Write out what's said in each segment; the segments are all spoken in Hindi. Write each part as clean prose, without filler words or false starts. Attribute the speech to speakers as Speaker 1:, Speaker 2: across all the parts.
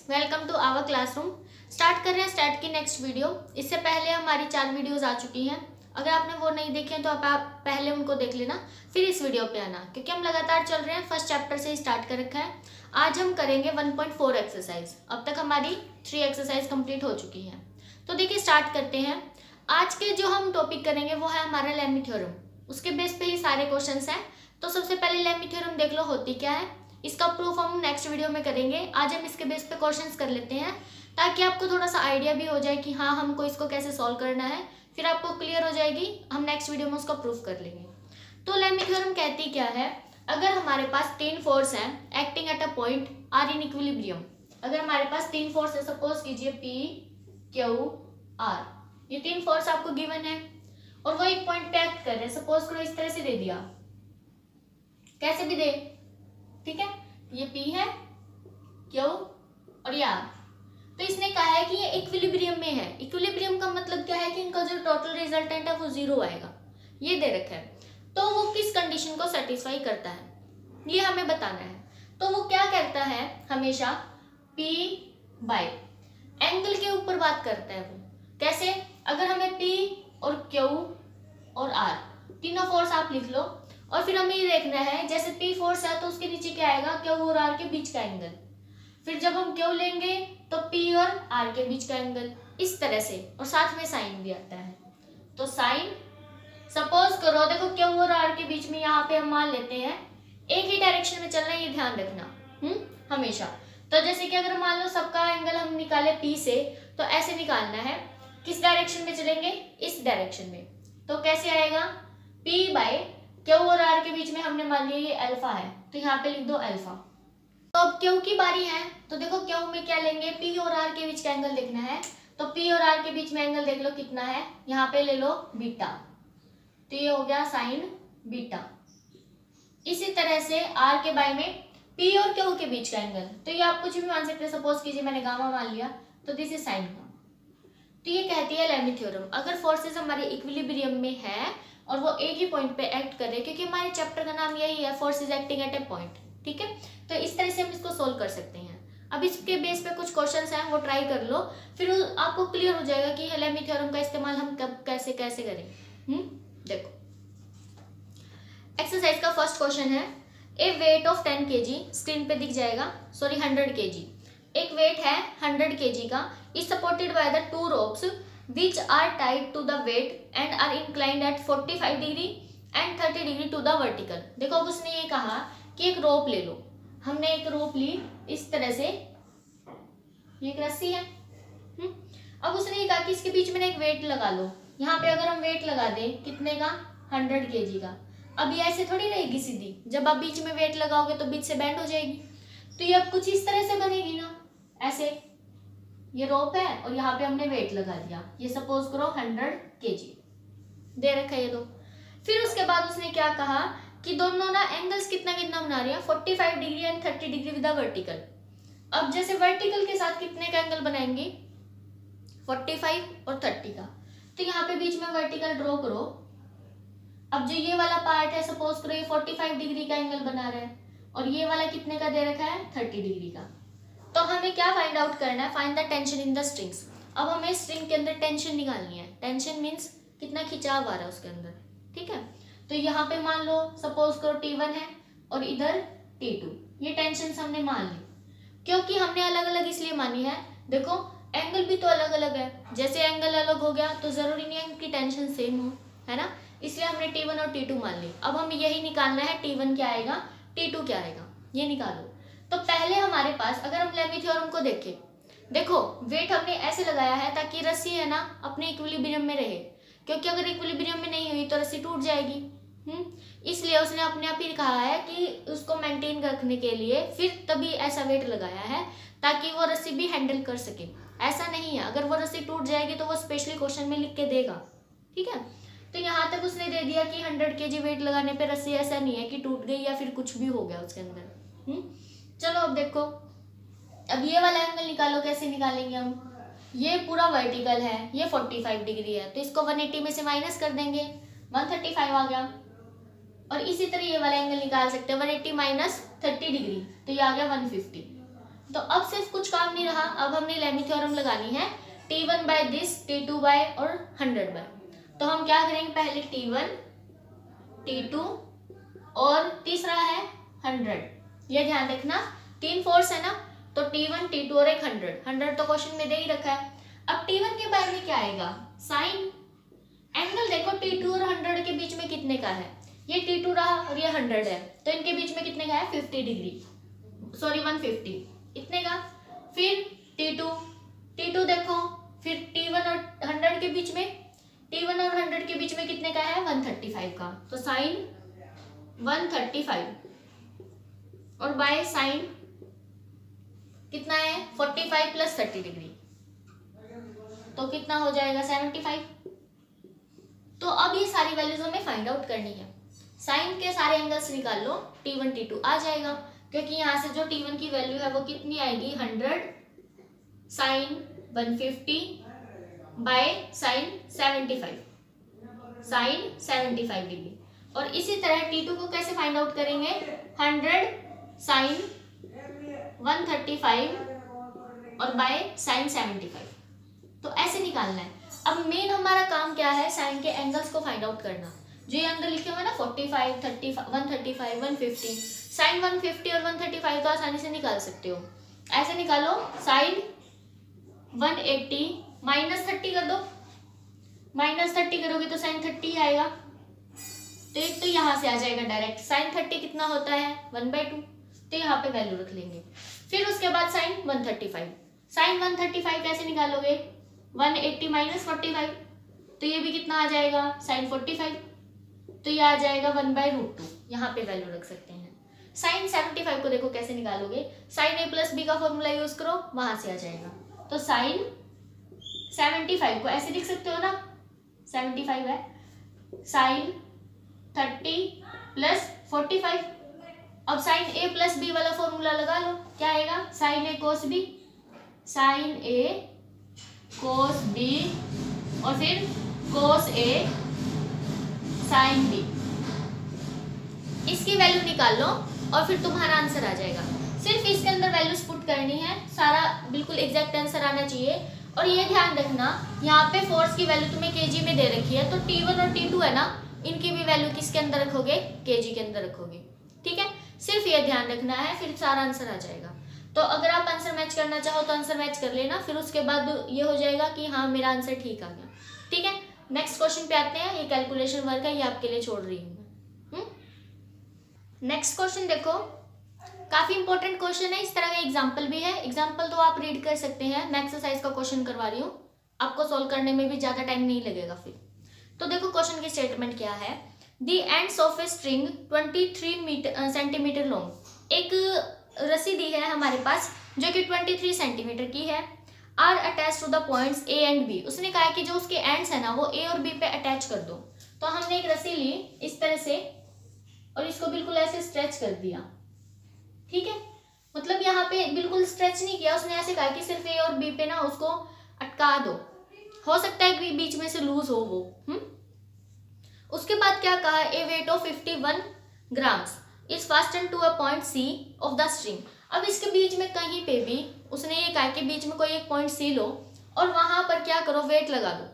Speaker 1: Welcome to our classroom. Start कर रहे हैं स्टार्ट की नेक्स्ट वीडियो। इससे पहले हमारी 4 वीडियोस आ चुकी हैं। अगर आपने वो नहीं देखे तो आप पहले उनको देख लेना, फिर इस वीडियो पे आना, क्योंकि हम लगातार चल रहे हैं। फर्स्ट चैप्टर से ही स्टार्ट कर रखा है। आज हम करेंगे 1.4 एक्सरसाइज। अब तक हमारी 3 एक्सरसाइज कंप्लीट हो चुकी है। तो देखिए स्टार्ट करते हैं। आज के जो हम टॉपिक करेंगे वो है हमारा लेमी थ्योरम। उसके बेस पे ही सारे क्वेश्चंस हैं। तो सबसे पहले लेमी थ्योरम देख लो होती क्या है। इसका प्रूफ हम नेक्स्ट वीडियो में करेंगे। आज हम इसके बेस पे क्वेश्चंस कर लेते हैं, ताकि आपको थोड़ा सा आइडिया भी हो जाए कि हाँ हमको इसको कैसे सॉल्व करना है। फिर आपको क्लियर हो जाएगी, हम नेक्स्ट वीडियो में उसका प्रूफ कर लेंगे। तो लेमी थ्योरम कहती क्या है, अगर हमारे पास 3 फोर्स हैं acting at a point are in equilibrium. अगर हमारे पास 3 फोर्स है, सपोज कीजिए P, Q, R, ये 3 फोर्स आपको गिवन है और वो एक पॉइंट पे एक्ट कर रहे हैं। सपोज करो इस तरह से दे दिया, कैसे भी दे, ठीक है। ये P है, Q और ये R। तो इसने कहा है कि ये इक्विलिब्रियम में है। इक्विलिब्रियम का मतलब क्या है कि इनका जो टोटल रिजल्टेंट है वो 0 आएगा। ये दे रखा है, तो वो किस कंडीशन को सेटिस्फाई करता है ये हमें बताना है। तो वो क्या करता है, हमेशा P बाय एंगल के ऊपर बात करता है। वो कैसे, अगर हमें P और Q और R तीनों फोर्स आप लिख लो, और फिर हमें ये देखना है जैसे P फोर्स है तो उसके नीचे क्या आएगा, Q और R के बीच का एंगल। फिर जब हम Q लेंगे तो P और R के बीच का एंगल, इस तरह से, और साथ में साइन भी आता है। तो साइन, सपोज करो देखो Q और R के बीच में यहाँ पे हम मान लेते हैं एक ही डायरेक्शन में चलना है, ये ध्यान रखना हमेशा। तो जैसे कि अगर मान लो सबका एंगल हम निकाले P से, तो ऐसे निकालना है। किस डायरेक्शन में चलेंगे, इस डायरेक्शन में। तो कैसे आएगा, P बाय Q और R के बीच में हमने मान लिया ये अल्फा है, तो यहाँ पे लिख दो अल्फा। तो अब Q की बारी है, तो देखो Q में क्या लेंगे, P और R के बीच का एंगल देखना है। तो P और R के बीच में एंगल देख लो कितना है, यहाँ पे ले लो बीटा, तो ये हो गया साइन बीटा। इसी तरह से R के बारे में P और Q के बीच का एंगल, तो ये आप कुछ भी मान सकते हैं। सपोज कीजिए मैंने गामा मान लिया, तो दिस इज साइन का। तो ये कहती है लेमी थ्योरम, अगर फोर्सेस हमारे इक्विलिब्रियम में है और वो एक ही पॉइंट पे एक्ट कर रहे हैं, क्योंकि हमारे चैप्टर का नाम यही है, forces acting at A point, ठीक है। तो इस तरह से हम इसको सोल्व कर सकते हैं। अब इसके बेस पे कुछ क्वेश्चंस हैं, वो ट्राई कर लो, फिर आपको क्लियर हो जाएगा कि लेमी थ्योरम का इस्तेमाल हम कब कैसे कैसे करें। देखो एक्सरसाइज का फर्स्ट क्वेश्चन है, ए वेट ऑफ 10 kg, स्क्रीन पे दिख जाएगा, सॉरी 100 kg। एक वेट है 100 kg का, is supported by the 2 ropes which are tied to the weight and are inclined at 45 degree and 30 degree to the vertical. देखो अब उसने ये कहा कि एक रोप ले लो। हमने एक रोप ली इस तरह से, ये एक रस्सी है। अब उसने ये कहा कि इसके बीच में एक वेट लगा लो। यहाँ पे अगर हम वेट लगा दें कितने का, 100 kg का। अब ये ऐसे थोड़ी रहेगी सीधी, जब आप बीच में वेट लगाओगे तो बीच से बेंड हो जाएगी। तो ये अब कुछ इस तरह से बनेगी ना, ऐसे। ये रोप है और यहाँ पे हमने वेट लगा दिया, ये सपोज करो 100 kg दे रखा है ये। तो फिर उसके बाद उसने क्या कहा कि दोनों ना एंगल्स कितना कितना बना रही है, 45 degree and 30 degree with vertical. अब जैसे वर्टिकल के साथ कितने का एंगल बनाएंगे, 45 और 30 का। तो यहाँ पे बीच में वर्टिकल ड्रॉ करो। अब जो ये वाला पार्ट है, सपोज करो ये 45 डिग्री का एंगल बना रहा है, और ये वाला कितने का दे रखा है, 30 डिग्री का। तो हमें क्या फाइंड आउट करना है, find the tension in the strings. अब हमें स्ट्रिंग के अंदर टेंशन निकालनी है। टेंशन मीन्स कितना खिंचाव आ रहा है उसके अंदर, ठीक है। तो यहाँ पे मान लो सपोज करो T1 है और इधर T2, ये टेंशन हमने मान ली। क्योंकि हमने अलग अलग इसलिए मानी है, देखो एंगल भी तो अलग अलग है। जैसे एंगल अलग हो गया तो जरूरी नहीं है कि टेंशन सेम हो, है ना। इसलिए हमने T1 और T2 मान ली। अब हमें यही निकालना है, T1 क्या आएगा, T2 क्या आएगा, ये निकालो। तो पहले हमारे पास अगर हम लेमी थ्योरम को देखें, देखो वेट हमने ऐसे लगाया है ताकि रस्सी है ना अपने इक्विलिब्रियम में रहे, क्योंकि अगर इक्विलिब्रियम में नहीं हुई तो रस्सी टूट जाएगी। इसलिए उसने अपने आप ही कहा है कि उसको मेंटेन रखने के लिए फिर तभी ऐसा वेट लगाया है, ताकि वो रस्सी भी हैंडल कर सके। ऐसा नहीं है अगर वो रस्सी टूट जाएगी तो वो स्पेशली क्वेश्चन में लिख के देगा, ठीक है। तो यहाँ तक उसने दे दिया कि 100 kg वेट लगाने पे रस्सी ऐसा नहीं है कि टूट गई या फिर कुछ भी हो गया उसके अंदर। चलो अब देखो, अब ये वाला एंगल निकालो। कैसे निकालेंगे हम, ये पूरा वर्टिकल है, ये 45 डिग्री है, तो इसको 180 में से माइनस कर देंगे, 135 आ गया। और इसी तरह ये वाला एंगल निकाल सकते हैं, 180 माइनस 30 डिग्री, तो ये आ गया 150। तो अब सिर्फ कुछ काम नहीं रहा, अब हमने लेमी थ्योरम लगानी है T1 by this, T2 bye और 100 बाय। तो हम क्या करेंगे, पहले T1, T2 और तीसरा है 100। ये ध्यान रखना, 3 फोर्स है ना, तो T1, T2 और एक 100 तो क्वेश्चन में दे ही रखा है। अब T1 के बारे में क्या आएगा, साइन। एंगल देखो T2 और 100 के बीच में कितने का है, ये T2 रहा और ये 100 है, तो इनके बीच में कितने का है, 50 डिग्री, सॉरी 150 इतने का। फिर T2 देखो, फिर T1 और 100 के बीच में, T1 और 100 के बीच में कितने का है, 135 का, तो साइन 135 और बाय साइन कितना है, 45 प्लस 30 डिग्री, तो कितना हो जाएगा 75। तो अब ये सारी वैल्यूज हमें फाइंड आउट करनी है। साइन के सारे एंगल्स निकाल लो, T1 T2 आ जाएगा, क्योंकि यहाँ से जो T1 की वैल्यू है वो कितनी आएगी, 100 sine 150 by sine 75, sine 75 degree. और इसी तरह T2 को कैसे फाइंड आउट करेंगे, 100 साइन 135 और बाय साइन 75, तो ऐसे निकालना है। अब मेन हमारा काम क्या है, साइन के एंगल्स को फाइंड आउट करना। जो ये एंगल लिखे हुए ना 45, 30, 135, 150, साइन 150 और 135 तो आसानी से निकाल सकते हो। ऐसे निकालो, साइन 180 माइनस 30 कर दो, माइनस 30 करोगे तो साइन 30 आएगा, तो एक तो यहाँ से आ जाएगा डायरेक्ट, साइन 30 कितना होता है 1/2, तो यहाँ पे वैल्यू रख लेंगे। फिर उसके बाद साइन 135, साइन 135 कैसे निकालोगे, 180 माइनस 45, तो ये भी कितना आ जाएगा, साइन 45, तो ये आ जाएगा 1/√2, यहाँ पे वैल्यू रख सकते हैं। साइन 75 को देखो कैसे निकालोगे, साइन A प्लस बी का फॉर्मूला यूज करो, वहां से आ जाएगा। तो साइन 75 को ऐसे लिख सकते हो ना, 75 है साइन 30 प्लस 45। अब साइन A प्लस बी वाला फॉर्मूला लगा लो, क्या आएगा, sine A cos B, sine A cos B और फिर कोस A साइन बी, इसकी वैल्यू निकाल लो और फिर तुम्हारा आंसर आ जाएगा। सिर्फ इसके अंदर वैल्यूज पुट करनी है, सारा बिल्कुल एग्जैक्ट आंसर आना चाहिए। और ये ध्यान रखना, यहाँ पे फोर्स की वैल्यू तुम्हें केजी में दे रखी है, तो T1 और T2 है ना, इनकी भी वैल्यू किसके अंदर रखोगे, केजी के अंदर रखोगे, ठीक है। सिर्फ ये ध्यान रखना है, फिर सारा आंसर आ जाएगा। तो अगर आप आंसर मैच करना चाहो तो आंसर मैच कर लेना, फिर उसके बाद ये हो जाएगा कि हाँ मेरा आंसर ठीक आ गया, ठीक है। नेक्स्ट क्वेश्चन पे आते हैं, ये कैलकुलेशन वर्क है, ये आपके लिए छोड़ रही हूँ। नेक्स्ट क्वेश्चन देखो, काफी इंपॉर्टेंट क्वेश्चन है, इस तरह का एग्जाम्पल भी है। एग्जाम्पल तो आप रीड कर सकते हैं, मैं एक्सरसाइज का क्वेश्चन करवा रही हूँ, आपको सोल्व करने में भी ज्यादा टाइम नहीं लगेगा फिर। तो देखो क्वेश्चन की स्टेटमेंट क्या है, the ends of a string 23 centimetre long, एक रस्सी दी है हमारे पास जो कि 23 सेंटीमीटर की है, are attach to the points A and B. उसने कहा है कि जो उसके एंड्स है ना वो ए और बी पे अटैच कर दो। तो हमने एक रस्सी ली इस तरह से और इसको बिल्कुल ऐसे स्ट्रेच कर दिया, ठीक है। मतलब यहाँ पे बिल्कुल स्ट्रेच नहीं किया, उसने ऐसे कहा कि सिर्फ ए और बी पे ना उसको अटका दो, हो सकता है कि बीच में से लूज हो वो। उसके बाद क्या कहा, a weight of 51 grams is fasten to a point C of the string. अब इसके बीच में कहीं पे भी उसने ये कहा कि बीच में कोई एक पॉइंट सी लो और वहां पर क्या करो, वेट लगा दो।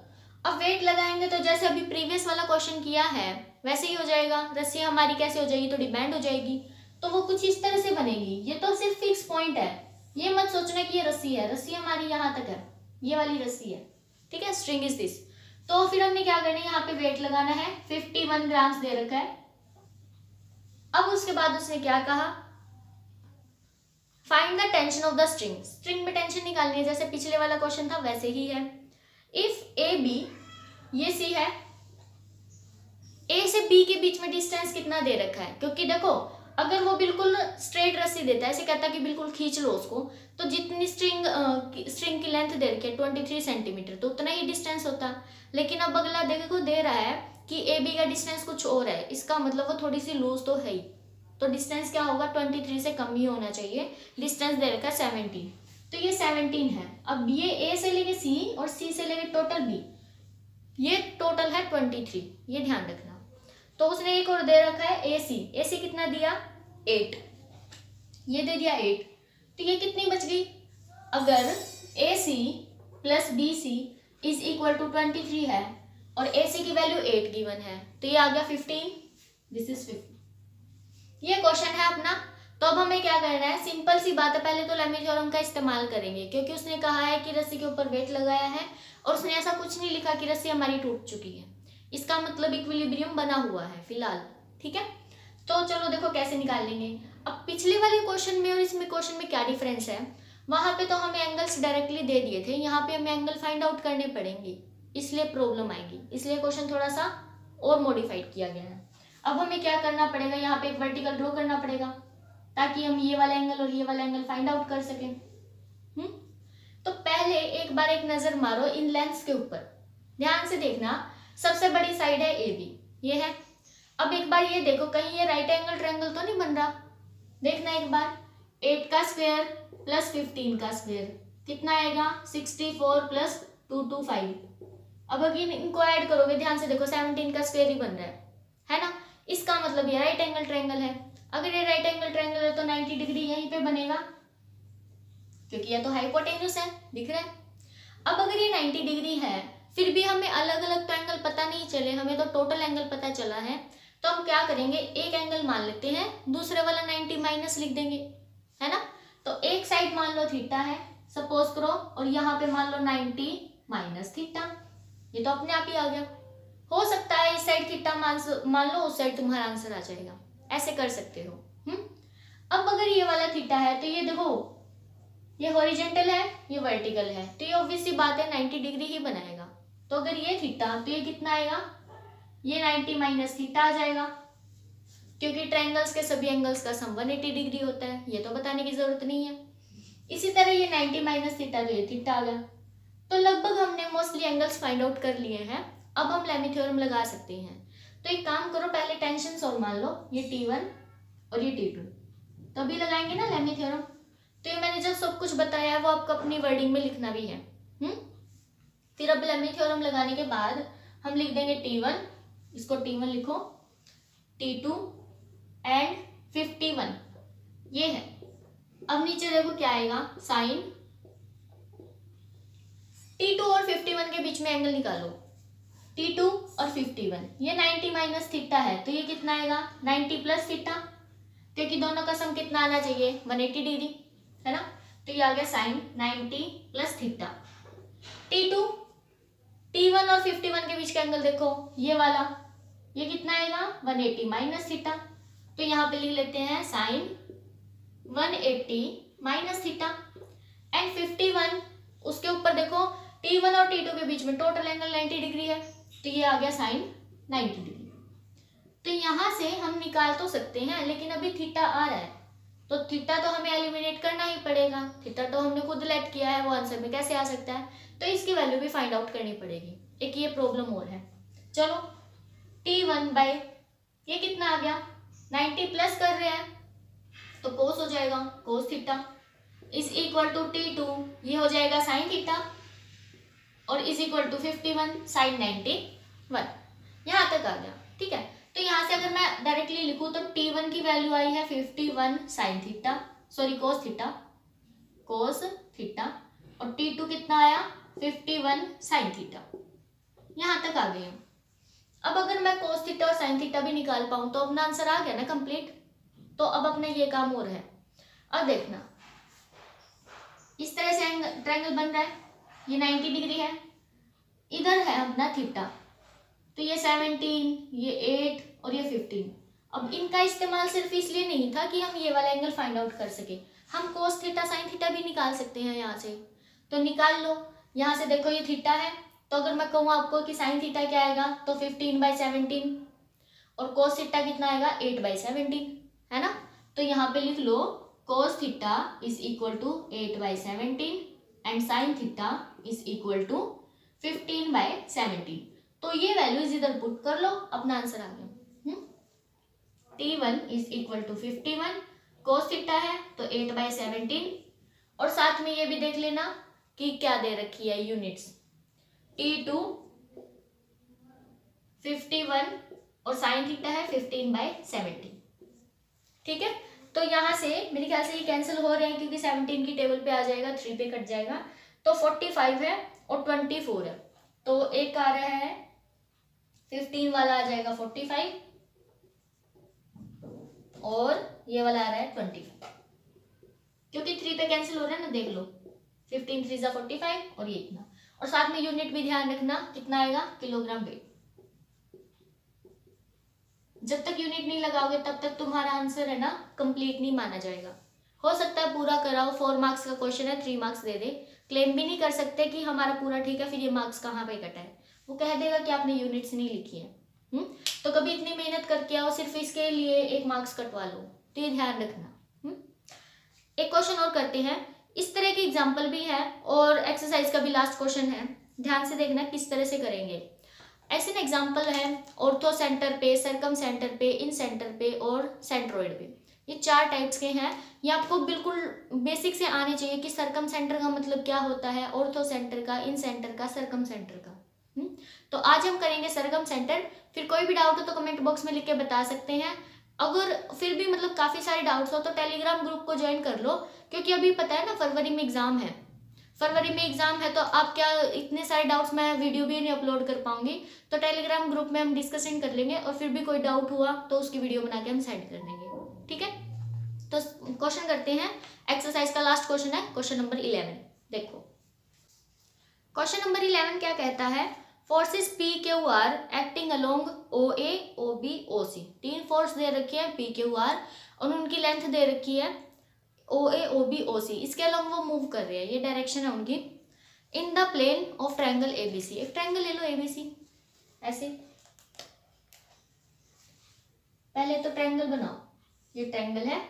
Speaker 1: अब वेट लगाएंगे तो जैसे अभी प्रीवियस वाला क्वेश्चन किया है वैसे ही हो जाएगा, रस्सी हमारी कैसे हो जाएगी, थोड़ी बैंड हो जाएगी, तो वो कुछ इस तरह से बनेगी। ये तो सिर्फ फिक्स पॉइंट है, ये मत सोचना कि ये रस्सी है, रस्सी हमारी यहाँ तक है, ये वाली रस्सी है, ठीक है, स्ट्रिंग इज दिस। तो फिर हमने क्या करना है, यहाँ पे वेट लगाना है, 51 ग्राम्स दे रखा है। अब उसके बाद उसने क्या कहा, find the tension of the string, string में टेंशन निकालनी है, जैसे पिछले वाला क्वेश्चन था वैसे ही है। इफ ए बी, ये सी है, ए से बी के बीच में डिस्टेंस कितना दे रखा है, क्योंकि देखो अगर वो बिल्कुल स्ट्रेट रस्सी देता है, ऐसे कहता है कि बिल्कुल खींच लो उसको, तो जितनी स्ट्रिंग की लेंथ दे रखी है 23 सेंटीमीटर, तो उतना ही डिस्टेंस होता। लेकिन अब अगला देखो दे रहा है कि ए बी का डिस्टेंस कुछ और है, इसका मतलब वो थोड़ी सी लूज तो है ही, तो डिस्टेंस क्या होगा, 23 से कम ही होना चाहिए। डिस्टेंस दे रखा है 17, तो ये 17 है। अब ये ए से लेके सी और सी से लेके टोटल बी, ये टोटल है 23, ये ध्यान रखना। तो उसने एक और दे रखा है ए सी कितना दिया 8, ये दे दिया 8, तो ये कितनी बच गई? अगर AC plus BC is equal to 23 है और AC की वैल्यू 8 गिवन है, तो ये आ गया 15, दिस इज 50। ये क्वेश्चन है अपना। तो अब हमें क्या करना है, सिंपल सी बात है, पहले तो लेमी थ्योरम का इस्तेमाल करेंगे, क्योंकि उसने कहा है कि रस्सी के ऊपर वेट लगाया है और उसने ऐसा कुछ नहीं लिखा कि रस्सी हमारी टूट चुकी है। इसका मतलब इक्विलिब्रियम बना हुआ है फिलहाल, ठीक है। तो चलो देखो कैसे निकाल लेंगे। अब पिछले वाले क्वेश्चन में और इसमें क्वेश्चन में क्या डिफरेंस है, वहां पे तो हमें एंगल्स डायरेक्टली दे दिए थे, यहाँ पे हमें एंगल फाइंड आउट करने पड़ेंगे, इसलिए प्रॉब्लम आएगी, इसलिए क्वेश्चन थोड़ा सा और मॉडिफाइड किया गया है। अब हमें क्या करना पड़ेगा, यहाँ पे एक वर्टिकल ड्रॉ करना पड़ेगा ताकि हम ये वाला एंगल और ये वाला एंगल फाइंड आउट कर सकें। तो पहले एक बार एक नजर मारो इन लेंस के ऊपर, ध्यान से देखना, सबसे बड़ी साइड है AB, ये है। अब एक बार ये देखो कहीं ये राइट एंगल ट्रायंगल तो नहीं बन रहा, देखना एक बार। 8 का स्क्वायर प्लस 15 का स्क्वायर कितना आएगा, 64 प्लस 225। अब अगर इनको ऐड करोगे, ध्यान से देखो 17 का स्क्वायर ही बन रहा है ना। इसका मतलब ये राइट एंगल ट्रायंगल है। अगर ये राइट एंगल ट्रायंगल है तो 90 डिग्री यहीं पे बनेगा, क्योंकि ये तो हाइपोटेन्यूस है, दिख रहा है। अब अगर ये 90 डिग्री है, फिर भी हमें अलग अलग तो एंगल पता नहीं चले, हमें तो टोटल एंगल पता चला है, तो हम क्या करेंगे, एक एंगल मान लेते हैं, दूसरे वाला 90 माइनस लिख देंगे, है ना। तो एक साइड मान लो थीटा है सपोज करो, और यहाँ पे मान लो 90 माइनस थीटा, ये तो अपने आप ही आ गया। हो सकता है इस साइड थीटा मान लो, उस साइड तुम्हारा आंसर आ जाएगा, ऐसे कर सकते हो। अब अगर ये वाला थीटा है तो ये देखो, ये हॉरिजेंटल है, ये वर्टिकल है, तो ये ऑब्वियस सी बात है 90 डिग्री ही बनाएगा। तो अगर ये थीटा, तो ये कितना आएगा, ये 90 माइनस थीटा आ जाएगा, क्योंकि ट्रायंगल्स के सभी एंगल्स का सम 180 डिग्री होता है, ये तो बताने की जरूरत नहीं है। इसी तरह ये 90 माइनस थीटा, तो ये थीटा आ गया। तो लगभग हमने मोस्टली एंगल्स फाइंड आउट कर लिए हैं। अब हम लेमी थ्योरम लगा सकते हैं। तो एक काम करो, पहले टेंशन सॉल्व मान लो, ये T1 और ये T2, तभी लगाएंगे ना लेमी थ्योरम। तो ये मैंने जब सब कुछ बताया है वो आपको अपनी वर्डिंग में लिखना भी है। फिर अब लेमी थ्योरम लगाने के बाद हम लिख देंगे T1, इसको T1 लिखो, T2 एंड 51, ये है। अब नीचे देखो क्या आएगा, साइन T2 और 51 के बीच में एंगल निकालो, T2 और 51, ये 90 माइनस थीटा है, तो ये कितना आएगा, 90 प्लस थीटा, क्योंकि दोनों का सम कितना आना चाहिए, 180 डिग्री, है ना। तो ये आ गया sign 90 plus theta. T2, T1 और 51 के बीच का एंगल देखो, ये वाला, ये कितना आएगा, 180 माइनस थीटा। तो यहाँ पे लिख लेते हैं साइन 180 माइनस थीटा एंड 51, उसके ऊपर देखो T1 और T2 के बीच में टोटल एंगल 90 डिग्री है, तो ये आ गया साइन 90 डिग्री। तो यहाँ से हम निकाल तो सकते हैं, लेकिन अभी थीटा आ रहा है, तो थीटा तो हमें एलिमिनेट करना ही पड़ेगा। थीटा तो हमने खुद लेट किया है, वो आंसर में कैसे आ सकता है, तो इसकी वैल्यू भी फाइंड आउट करनी पड़ेगी। एक ये प्रॉब्लम और है। चलो T1 बाय ये कितना आ गया, 90 प्लस कर रहे हैं तो कोस हो जाएगा, cos theta is equal to T2, ये हो जाएगा साइन थीटा, और इज इक्वल टू 51 साइन 91, यहाँ तक आ गया, ठीक है। तो यहाँ से अगर मैं डायरेक्टली लिखूँ तो T1 की वैल्यू आई है 51 sine theta, sorry cos theta, और T2 कितना आया 51 साइन थीटा, यहाँ तक आ गए हम। अब अगर मैं कोस थीटा और साइन थीटा भी निकाल पाऊँ तो अपना आंसर आ गया ना कंप्लीट। तो अब अपने ये काम और है। अब देखना, इस तरह से ट्रायंगल बन रहा है, ये 90 डिग्री है, इधर है अपना थीटा, तो ये 17, ये 8 और ये 15। अब इनका इस्तेमाल सिर्फ इसलिए नहीं था कि हम ये वाला एंगल फाइंड आउट कर सके, हम कोस थीटा साइन थीटा भी निकाल सकते हैं यहाँ से, तो निकाल लो। यहाँ से देखो ये थीटा है, तो अगर मैं कहूँ आपको कि साइन थीटा क्या आएगा, तो 15/17, और कोस थीटा कितना आएगा 8/17, है ना। तो यहाँ पे लिख लो cos theta is equal to 8/17 and sine theta is equal to 15/17। तो ये वैल्यूज इधर पुट कर लो, अपना आंसर आ गया। T1 is equal to 51, cos theta है तो 8/17, और साथ में ये भी देख लेना कि क्या दे रखी है यूनिट्स, T2 51 और साइन थीटा है 15/17, ठीक है। तो यहाँ से मेरे ख्याल से ये कैंसिल हो रहे हैं क्योंकि 17 की टेबल पे आ जाएगा, 3 पे कट जाएगा, तो 45 है और 24 है, तो एक आ रहा है 15 वाला आ जाएगा 45 और ये वाला आ रहा है 25, क्योंकि 3 पे कैंसिल हो रहा है ना, देख लो 15 3 जा 45 और ये इतना, और साथ में यूनिट भी ध्यान रखना कितना आएगा, किलोग्राम वेट। जब तक यूनिट नहीं लगाओगे तब तक तुम्हारा आंसर है ना कंप्लीट नहीं माना जाएगा। हो सकता है पूरा कराओ, 4 मार्क्स का क्वेश्चन है, 3 मार्क्स दे दे, क्लेम भी नहीं कर सकते कि हमारा पूरा ठीक है फिर ये मार्क्स कहाँ पे कटा है, वो कह देगा कि आपने यूनिट्स नहीं लिखी है। तो कभी इतनी मेहनत करके आओ सिर्फ इसके लिए 1 मार्क्स कटवा लो, तो ये ध्यान रखना। एक क्वेश्चन और करते हैं, इस तरह की एग्जाम्पल भी है और एक्सरसाइज का भी लास्ट क्वेश्चन है, ध्यान से देखना किस तरह से करेंगे। ऐसे ना एग्जाम्पल है ऑर्थो सेंटर पे, सरकम सेंटर पे, इन सेंटर पे और सेंट्रोइड पे, ये 4 टाइप्स के हैं। ये आपको बिल्कुल बेसिक से आने चाहिए कि सरकम सेंटर का मतलब क्या होता है, ऑर्थो सेंटर का, इन सेंटर का, सरकम सेंटर का। तो आज हम करेंगे सरकम सेंटर। फिर कोई भी डाउट हो तो कमेंट बॉक्स में लिख के बता सकते हैं। अगर फिर भी मतलब काफ़ी सारे डाउट्स हो तो टेलीग्राम ग्रुप को ज्वाइन कर लो, क्योंकि अभी पता है ना फरवरी में एग्ज़ाम है, फरवरी में एग्जाम है, तो आप क्या इतने सारे डाउट्स मैं वीडियो भी नहीं अपलोड कर पाऊंगी, तो टेलीग्राम ग्रुप में हम डिस्कशन कर लेंगे और फिर भी कोई डाउट हुआ तो उसकी वीडियो बना के हम सेंड कर देंगे, ठीक है। तो क्वेश्चन करते हैं, एक्सरसाइज का लास्ट क्वेश्चन है क्वेश्चन नंबर 11। देखो क्वेश्चन नंबर 11 क्या कहता है, forces P Q R acting along O A O B O C, 3 force दे रखी है पी क्यू आर और उनकी लेंथ दे रखी है ओ ए ओ बी ओ सी, इसके अलावा वो मूव कर रहे हैं, ये डायरेक्शन है उनकी, in the plane of triangle A B C. एक ट्रायंगल ले लो ए बी सी, ऐसे पहले तो ट्रायंगल बनाओ, ये ट्रायंगल है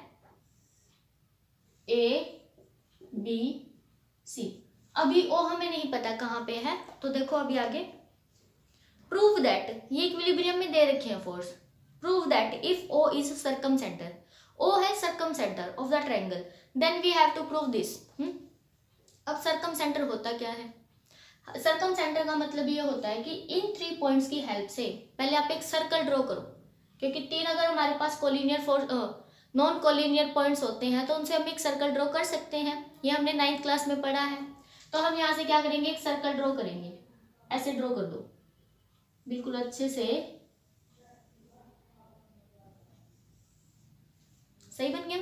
Speaker 1: ए बी सी। अभी ओ हमें नहीं पता कहाँ पे है, तो देखो अभी आगे, प्रूव दैट, ये इक्विलिब्रियम में दे रखे हैं force, prove that if O is circumcentre, O है circumcentre of the triangle, then we have to prove this. अब सर्कम सेंटर होता क्या है, सर्कम सेंटर का मतलब ये होता है कि इन 3 पॉइंट्स की हेल्प से पहले आप एक सर्कल ड्रॉ करो, क्योंकि 3 अगर हमारे पास कोलिनियर नॉन कोलिनियर पॉइंट्स होते हैं तो उनसे हम एक सर्कल ड्रॉ कर सकते हैं, ये हमने 9th क्लास में पढ़ा है। तो हम यहाँ से क्या करेंगे, एक सर्कल ड्रॉ करेंगे, ऐसे ड्रॉ कर दो बिल्कुल अच्छे से, सही बन गया।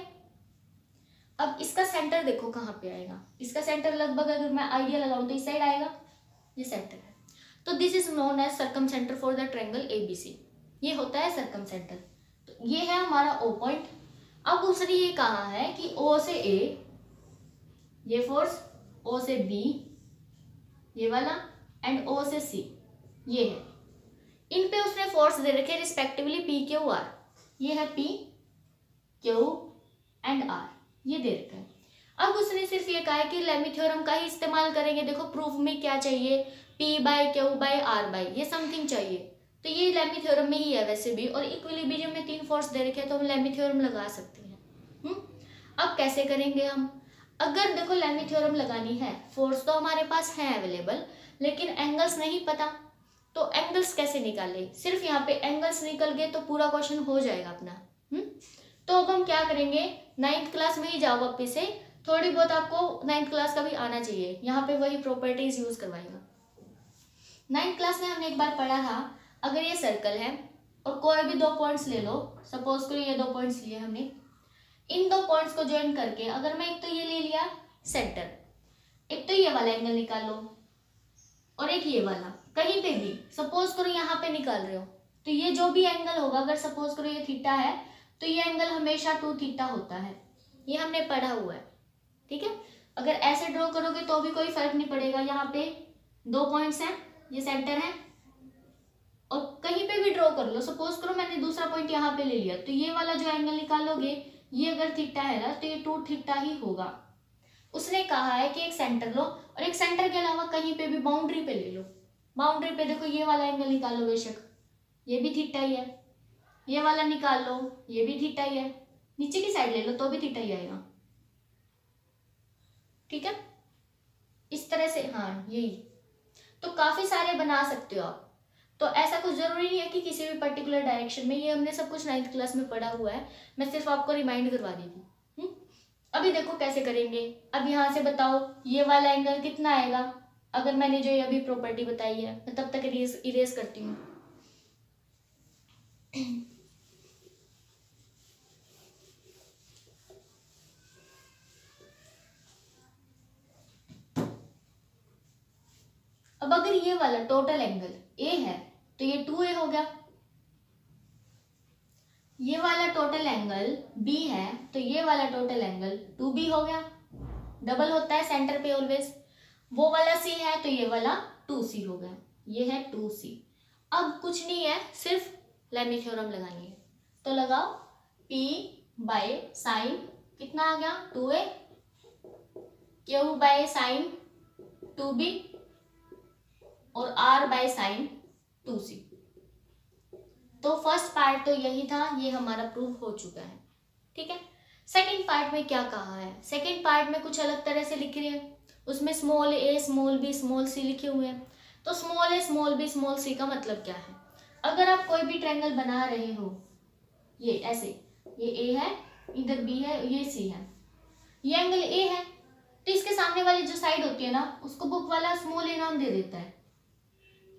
Speaker 1: अब इसका सेंटर देखो कहाँ पे आएगा, इसका सेंटर लगभग अगर मैं आइडिया लगाऊं तो इस साइड आएगा, ये सेंटर है, तो this is known as circumcentre for the triangle ABC, ये होता है सर्कम सेंटर। तो ये है हमारा ओ पॉइंट। अब दूसरी ये कहा है कि ओ से ए ये फोर्स, ओ से बी ये वाला एंड ओ से सी ये है, इन पे उसने फोर्स दे रखे रिस्पेक्टिवली पी क्यू आर, ये है पी क्यू एंड आर, ये दे रखा है। अब उसने सिर्फ ये कहा है कि लेमी थ्योरम का ही इस्तेमाल करेंगे। देखो प्रूफ में क्या चाहिए, P by Q by R by ये समथिंग चाहिए, तो ये लेमी थ्योरम में ही है वैसे भी, और इक्विलिब्रियम में 3 फोर्स दे रखे हैं तो हम लेमी थ्योरम लगा सकते हैं। अब कैसे करेंगे हम, अगर देखो लेमी थ्योरम लगानी है, फोर्स तो हमारे पास है अवेलेबल लेकिन एंगल्स नहीं पता, तो एंगल्स कैसे निकाले, सिर्फ यहाँ पे एंगल्स निकल गए तो पूरा क्वेश्चन हो जाएगा अपना। तो अब हम क्या करेंगे, 9th क्लास में ही जाओ वापस से, थोड़ी बहुत आपको 9th क्लास का भी आना चाहिए, यहाँ पे वही प्रॉपर्टीज यूज करवाएगा। 9th क्लास में हमने एक बार पढ़ा था, अगर ये सर्कल है और कोई भी 2 पॉइंट्स ले लो, सपोज करो ये 2 पॉइंट्स लिए हमने, इन 2 पॉइंट्स को ज्वाइन करके अगर मैं एक तो ये ले लिया सेंटर, एक तो ये वाला एंगल निकाल लो और एक ये वाला, कहीं पे भी सपोज करो यहाँ पे निकाल रहे हो, तो ये जो भी एंगल होगा, अगर सपोज करो ये थीटा है तो ये एंगल हमेशा 2 थीटा होता है, ये हमने पढ़ा हुआ है, ठीक है। अगर ऐसे ड्रॉ करोगे तो भी कोई फर्क नहीं पड़ेगा, यहाँ पे 2 पॉइंट्स हैं, ये सेंटर है, और कहीं पे भी ड्रॉ कर लो, सपोज करो मैंने दूसरा पॉइंट यहाँ पे ले लिया, तो ये वाला जो एंगल निकालोगे ये अगर थीटा है ना तो ये 2 थीटा ही होगा। उसने कहा है कि एक सेंटर लो और एक सेंटर के अलावा कहीं पे भी बाउंड्री पे ले लो, बाउंड्री पे देखो ये वाला एंगल निकालो, बेशक ये भी थीटा ही है, ये वाला निकाल लो ये भी थीटा ही है, नीचे की साइड ले लो तो भी थीटा ही आएगा, ठीक है। इस तरह से हाँ यही, तो काफी सारे बना सकते हो आप, तो ऐसा कुछ जरूरी नहीं है कि किसी भी पर्टिकुलर डायरेक्शन में, ये हमने सब कुछ 9th क्लास में पढ़ा हुआ है, मैं सिर्फ आपको रिमाइंड करवा दी थी। अभी देखो कैसे करेंगे। अब यहाँ से बताओ ये वाला एंगल कितना आएगा, अगर मैंने जो ये अभी प्रॉपर्टी बताई है, मैं तब तक इरेज करती हूँ। अब अगर ये वाला टोटल एंगल ए है तो ये 2a हो गया, ये वाला टोटल एंगल बी है तो ये वाला टोटल एंगल 2b हो गया, डबल होता है सेंटर पे ऑलवेज। वो वाला सी है तो ये वाला 2c हो गया, ये है 2c। अब कुछ नहीं है, सिर्फ लेमी थ्योरम लगानी है, तो लगाओ p बाय साइन कितना आ गया 2a, q by sine 2b और r बाय साइन 2c। तो फर्स्ट पार्ट तो यही था, ये हमारा प्रूव हो चुका है। ठीक है, सेकंड पार्ट में क्या कहा है, सेकंड पार्ट में कुछ अलग तरह से लिख रहे हैं, उसमें small a small b small c लिखे हुए हैं। तो small a small b small c का मतलब क्या है, अगर आप कोई भी ट्रायंगल बना रहे हो, ये ऐसे, ये a है, इधर b है, ये c है, ये एंगल a है, तो इसके सामने वाली जो साइड होती है ना, उसको बुक वाला स्मॉल a नाम दे देता है।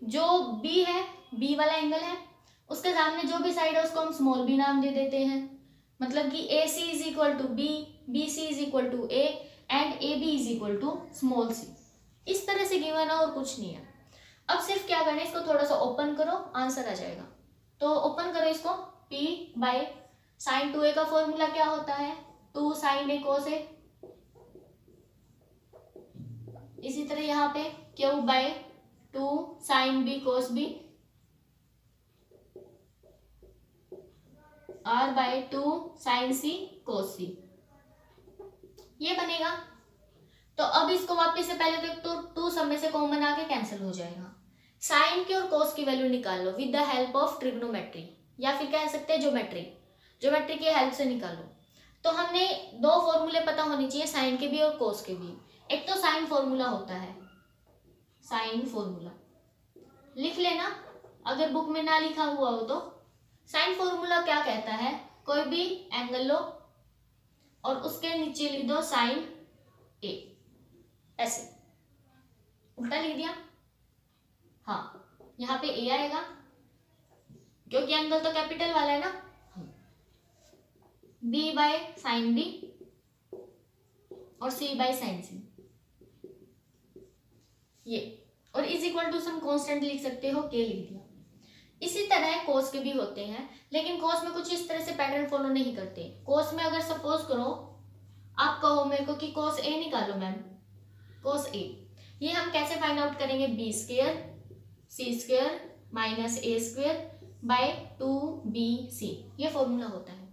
Speaker 1: जो b है, b वाला एंगल है, उसके सामने जो भी साइड है उसको हम स्मॉल b नाम दे देते हैं। मतलब कि A C is equal to B, B C is equal to A and A B is equal to small C. इस तरह से गिवन है और कुछ नहीं है। अब सिर्फ क्या करना है, इसको थोड़ा सा ओपन करो, आंसर आ जाएगा। तो ओपन करो इसको, p बाय साइन 2a का फॉर्मूला क्या होता है, 2 साइन a cos a। इसी तरह यहाँ पे q by 2 sine b cos b, r by 2 sine c cos c, ये बनेगा। तो अब इसको वापस से पहले तो 2 सब में से कॉमन आके कैंसिल हो जाएगा। साइन की और कोस की वैल्यू निकाल लो with the help of trigonometry, या फिर कह सकते हैं ज्योमेट्री, ज्योमेट्री की हेल्प से निकालो। तो हमने 2 फॉर्मूले पता होने चाहिए, साइन के भी और कोस के भी। एक तो साइन फॉर्मूला होता है, साइन फॉर्मूला लिख लेना, अगर बुक में ना लिखा हुआ हो तो। साइन फॉर्मूला क्या कहता है, कोई भी एंगल लो और उसके नीचे लिख दो साइन ए, ऐसे उल्टा लिख दिया। हाँ, यहाँ पे ए आएगा क्योंकि एंगल तो कैपिटल वाला है ना। बी बाय साइन बी और सी बाय साइन सी, ये, और is equal to some constant लिख सकते हो, के लिख दिया। इसी तरह कोस के भी होते हैं, लेकिन कोस में कुछ इस तरह से पैटर्न फॉलो नहीं करते। कोस में अगर सपोज करो आप कहो मेरे को कि कोस ए निकालो मैम, कोस ए, ये हम कैसे फाइंड आउट करेंगे, B square C square minus A square by 2bc, ये फॉर्मूला होता है।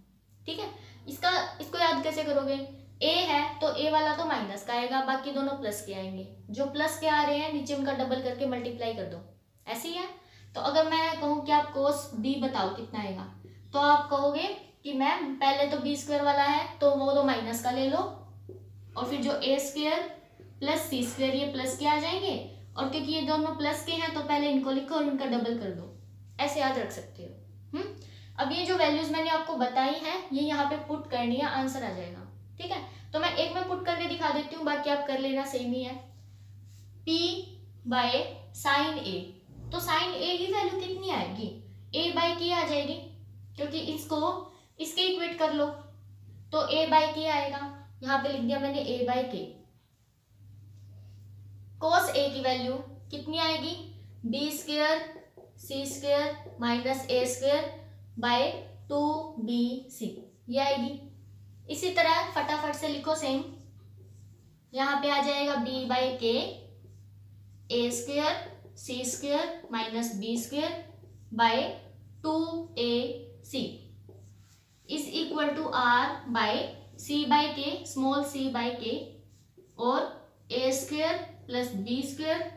Speaker 1: ठीक है, इसको याद कैसे करोगे, ए है तो ए वाला तो माइनस का आएगा, बाकी दोनों प्लस के आएंगे। जो प्लस के आ रहे हैं नीचे उनका डबल करके मल्टीप्लाई कर दो, ऐसे ही है। तो अगर मैं कहूँ कि आप कोस बी बताओ कितना आएगा, तो आप कहोगे कि मैम पहले तो बी स्क्वायर वाला है तो वो तो माइनस का ले लो, और फिर जो ए स्क्वायर प्लस सी स्क्वायर ये प्लस के आ जाएंगे, और क्योंकि ये दोनों प्लस के हैं तो पहले इनको लिखो और इनका डबल कर दो, ऐसे याद रख सकते हो। अब ये जो वैल्यूज मैंने आपको बताई हैं ये यहाँ पे पुट करनी है, आंसर आ जाएगा। ठीक है, तो मैं एक में पुट करके दिखा देती हूँ, बाकी आप कर लेना, सेम ही है। p बाय साइन ए, तो साइन ए की वैल्यू कितनी आएगी, a बाय की आ जाएगी, क्योंकि इसको इसके इक्वेट कर लो तो a बाय की आएगा, यहाँ पे लिख दिया मैंने a बाय के। कोस a की वैल्यू कितनी आएगी, b square C square minus A square by 2bc, ये आएगी। इसी तरह फटाफट से लिखो सेम, यहाँ पे आ जाएगा b by K, A square C square minus B square by 2ac is equal to r by c by K, small c by K, और A square plus B square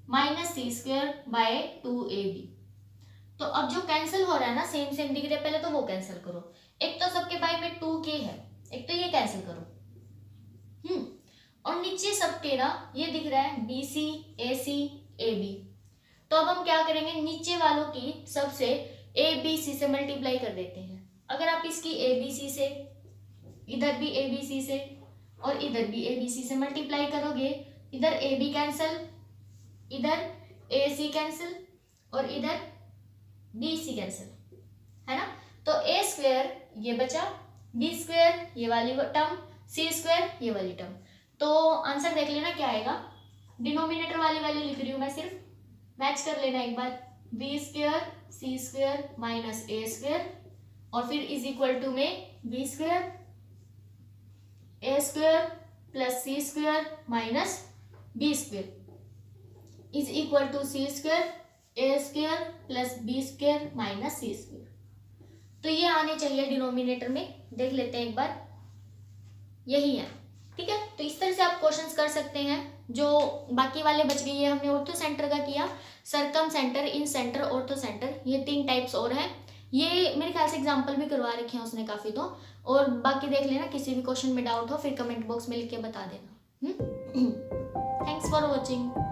Speaker 1: minus C square by 2ab। तो अब जो कैंसिल हो रहा है ना, सेम सेम दिख रहा है, पहले तो वो कैंसिल करो। एक तो सबके बाय में 2k है, एक तो ये कैंसिल करो। और नीचे सबके ना ये दिख रहा है BC AC AB, तो अब हम क्या करेंगे, नीचे वालों की सबसे ए बी सी से मल्टीप्लाई कर देते हैं। अगर आप इसकी ए बी सी से, इधर भी ए बी सी से और इधर भी ए बी सी से मल्टीप्लाई करोगे, इधर ए बी कैंसिल, इधर ए सी कैंसिल और इधर बी सी कैंसिल, है ना। तो ए स्क्वायर ये बचा, बी स्क्वायर ये वाली टर्म, सी स्क्वायर ये वाली टर्म। तो आंसर देख लेना क्या आएगा। डिनोमिनेटर वाली वैल्यू लिख रही हूं मैं, सिर्फ मैच कर लेना एक बार। B square C square minus A square और फिर इज इक्वल टू में B square A square plus C square minus B square is equal to C square A square plus B square minus C square. तो ये आने चाहिए डिनोमिनेटर में, देख लेते हैं एक बार, यही है। ठीक है, तो इस तरह से आप क्वेश्चंस कर सकते हैं। जो बाकी वाले बच गए, ये हमने ऑर्थो सेंटर का किया, सरकम सेंटर, इन सेंटर, ऑर्थो सेंटर, ये 3 टाइप्स और हैं। ये मेरे ख्याल से एग्जांपल भी करवा रखे हैं उसने काफी, तो और बाकी देख लेना। किसी भी क्वेश्चन में डाउट हो फिर कमेंट बॉक्स में लिख के बता देना। Thanks for watching.